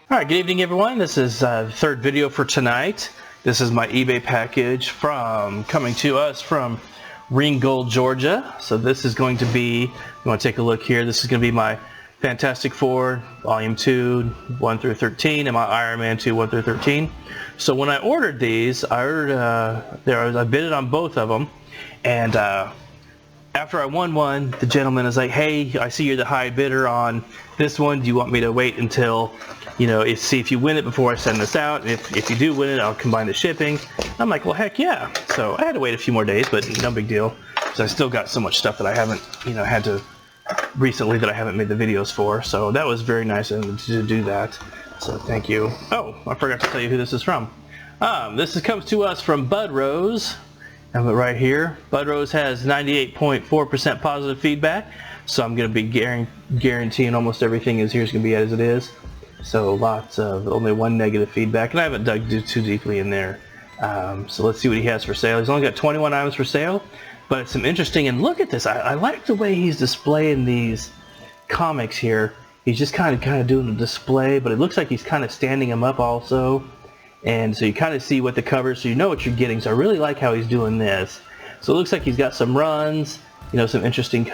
Alright, good evening everyone. This is the third video for tonight. This is my eBay package coming to us from Ringgold, Georgia. So this is going to be, you want to take a look here, this is going to be my Fantastic Four Volume 2, 1 through 13, and my Iron Man 2, 1 through 13. So when I ordered these, I bid it on both of them, and after I won one, the gentleman is like, hey, I see you're the high bidder on this one. Do you want me to wait until, see if you win it before I send this out? If you do win it, I'll combine the shipping. I'm like, well, heck yeah. So I had to wait a few more days, but no big deal. So I still got so much stuff that I haven't, had to recently that I haven't made the videos for. So that was very nice of them to do that. So thank you. Oh, I forgot to tell you who this is from. This comes to us from Bud Rose. And right here, Bud Rose has 98.4% positive feedback, so I'm going to be guaranteeing almost everything is going to be as it is. So lots of only one negative feedback, and I haven't dug too deeply in there. So let's see what he has for sale. He's only got 21 items for sale, but it's some interesting. And look at this. I like the way he's displaying these comics here. He's just kind of doing the display, but it looks like he's kind of standing them up also. And so you kind of see what the covers, so you know what you're getting. So I really like how he's doing this. So it looks like he's got some runs, some interesting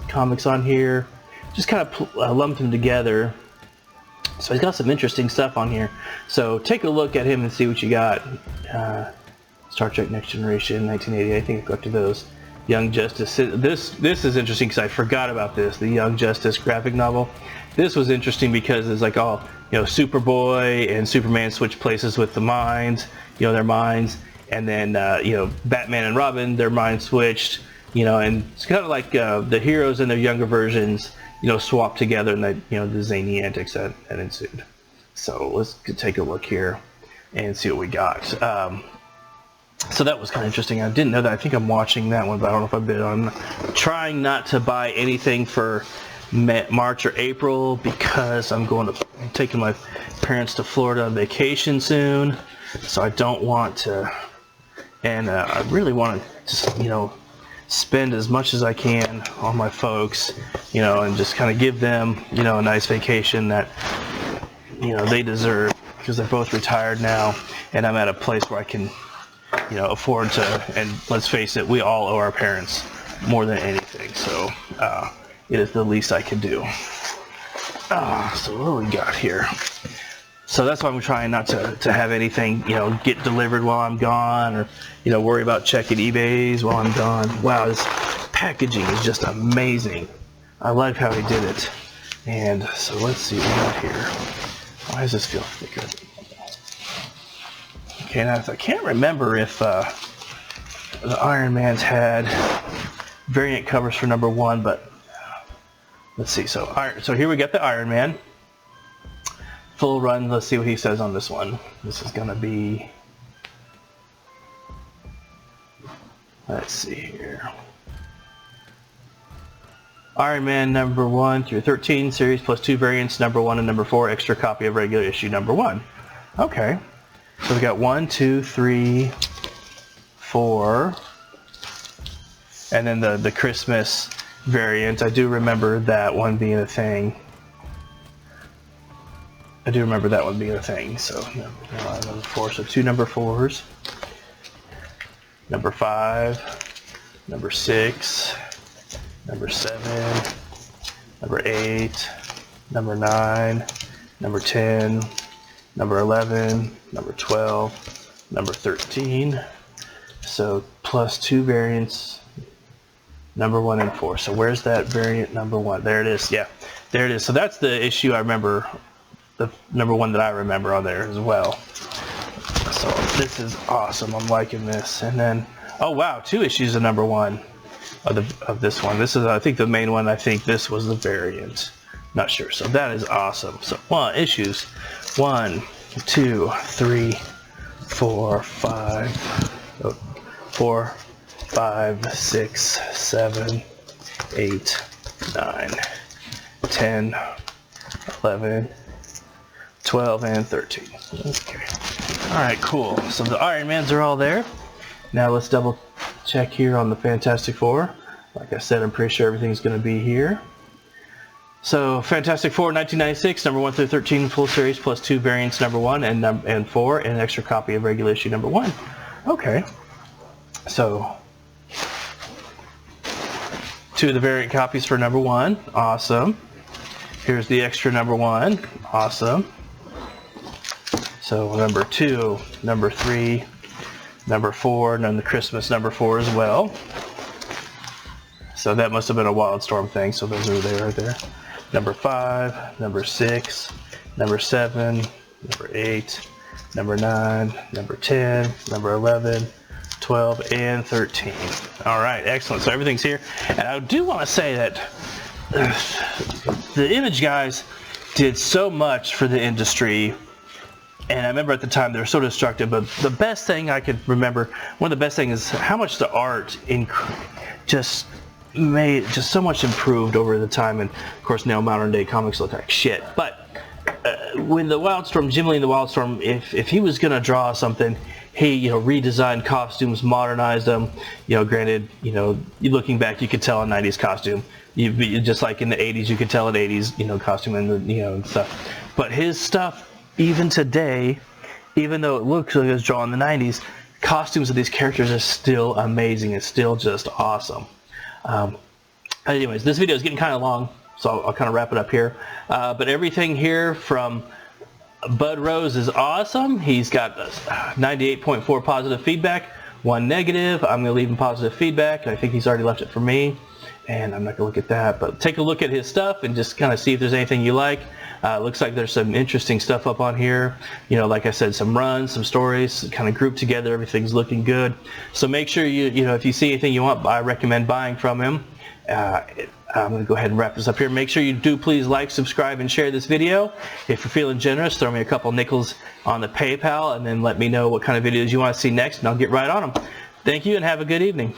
comics on here. Just kind of lumped them together. So he's got some interesting stuff on here. So take a look at him and see what you got. Star Trek Next Generation, 1980. I think I got to those. Young Justice. This is interesting because I forgot about this. The Young Justice graphic novel. This was interesting because it's like all, Superboy and Superman switch places with the minds, their minds, and then Batman and Robin, their minds switched, and it's kind of like the heroes and their younger versions, swapped together, and the zany antics that ensued. So let's take a look here and see what we got. So that was kind of interesting. I didn't know that. I think I'm watching that one, but I don't know if I bid on. I'm trying not to buy anything for March or April because I'm taking my parents to Florida on vacation soon, so I don't want to, and I really want to just spend as much as I can on my folks, and just kind of give them a nice vacation that they deserve, because they're both retired now, and I'm at a place where I can afford to, and let's face it, we all owe our parents more than anything, so it is the least I could do. So what do we got here? So that's why I'm trying not to have anything, get delivered while I'm gone, or, worry about checking eBays while I'm gone. Wow, this packaging is just amazing. I like how he did it. And so let's see what we got here. Why does this feel thicker? Okay, now I can't remember if the Iron Man's had variant covers for #1, but let's see. So here we got the Iron Man full run. Let's see what he says on this one. This is gonna be, let's see here, Iron Man #1 through 13 series plus 2 variants, #1 and #4, extra copy of regular issue #1. Okay, so we got 1, 2, 3, 4, and then the Christmas variant. I do remember that one being a thing. So #4, so 2 #4s, #5, #6, #7, #8, #9, #10, #11, #12, #13. So plus 2 variants, #1 and 4. So where's that variant #1? There it is. Yeah, there it is. So that's the issue I remember, the #1 that I remember on there as well. So this is awesome. I'm liking this. And then, oh wow, 2 issues of #1 of this one. This is, I think, the main one. I think this was the variant. Not sure. So that is awesome. So issues 1, 2, 3, 4, 5, 6, 7, 8, 9, 10, 11, 12, and 13. Okay. Alright, cool. So the Iron Mans are all there. Now let's double check here on the Fantastic Four. Like I said, I'm pretty sure everything's going to be here. So Fantastic Four 1996, number 1 through 13 full series plus 2 variants number 1 and 4 and an extra copy of regular issue number 1. Okay. So 2 of the variant copies for number 1. Awesome. Here's the extra number 1. Awesome. So number 2, number 3, number 4, and then the Christmas number 4 as well. So that must have been a Wildstorm thing, so those are there right there. Number 5, number 6, number 7, number 8, number 9, number 10, number 11, 12, and 13. All right, excellent. So everything's here. And I do want to say that the Image guys did so much for the industry. And I remember at the time they were so destructive, but the best thing I could remember, one of the best things is how much the art just made so much improved over the time. And of course now modern day comics look like shit. But when the Wildstorm, Jim Lee and the Wildstorm, if he was gonna draw something, he redesigned costumes, modernized them. Granted, looking back, you could tell a '90s costume. Just like in the '80s, you could tell an '80s costume and stuff. But his stuff, even today, even though it looks like it was drawn in the '90s, costumes of these characters are still amazing. It's still just awesome. Anyways, this video is getting kind of long, so I'll kind of wrap it up here. But everything here from Bud Rose is awesome. He's got 98.4 positive feedback, 1 negative. I'm going to leave him positive feedback. I think he's already left it for me, and I'm not going to look at that. But take a look at his stuff and just kind of see if there's anything you like. Looks like there's some interesting stuff up on here. Like I said, some runs, some stories, kind of grouped together. Everything's looking good. So make sure if you see anything you want, I recommend buying from him. I'm going to go ahead and wrap this up here. Make sure you do please like, subscribe, and share this video. If you're feeling generous, throw me a couple nickels on the PayPal, and then let me know what kind of videos you want to see next, and I'll get right on them. Thank you, and have a good evening.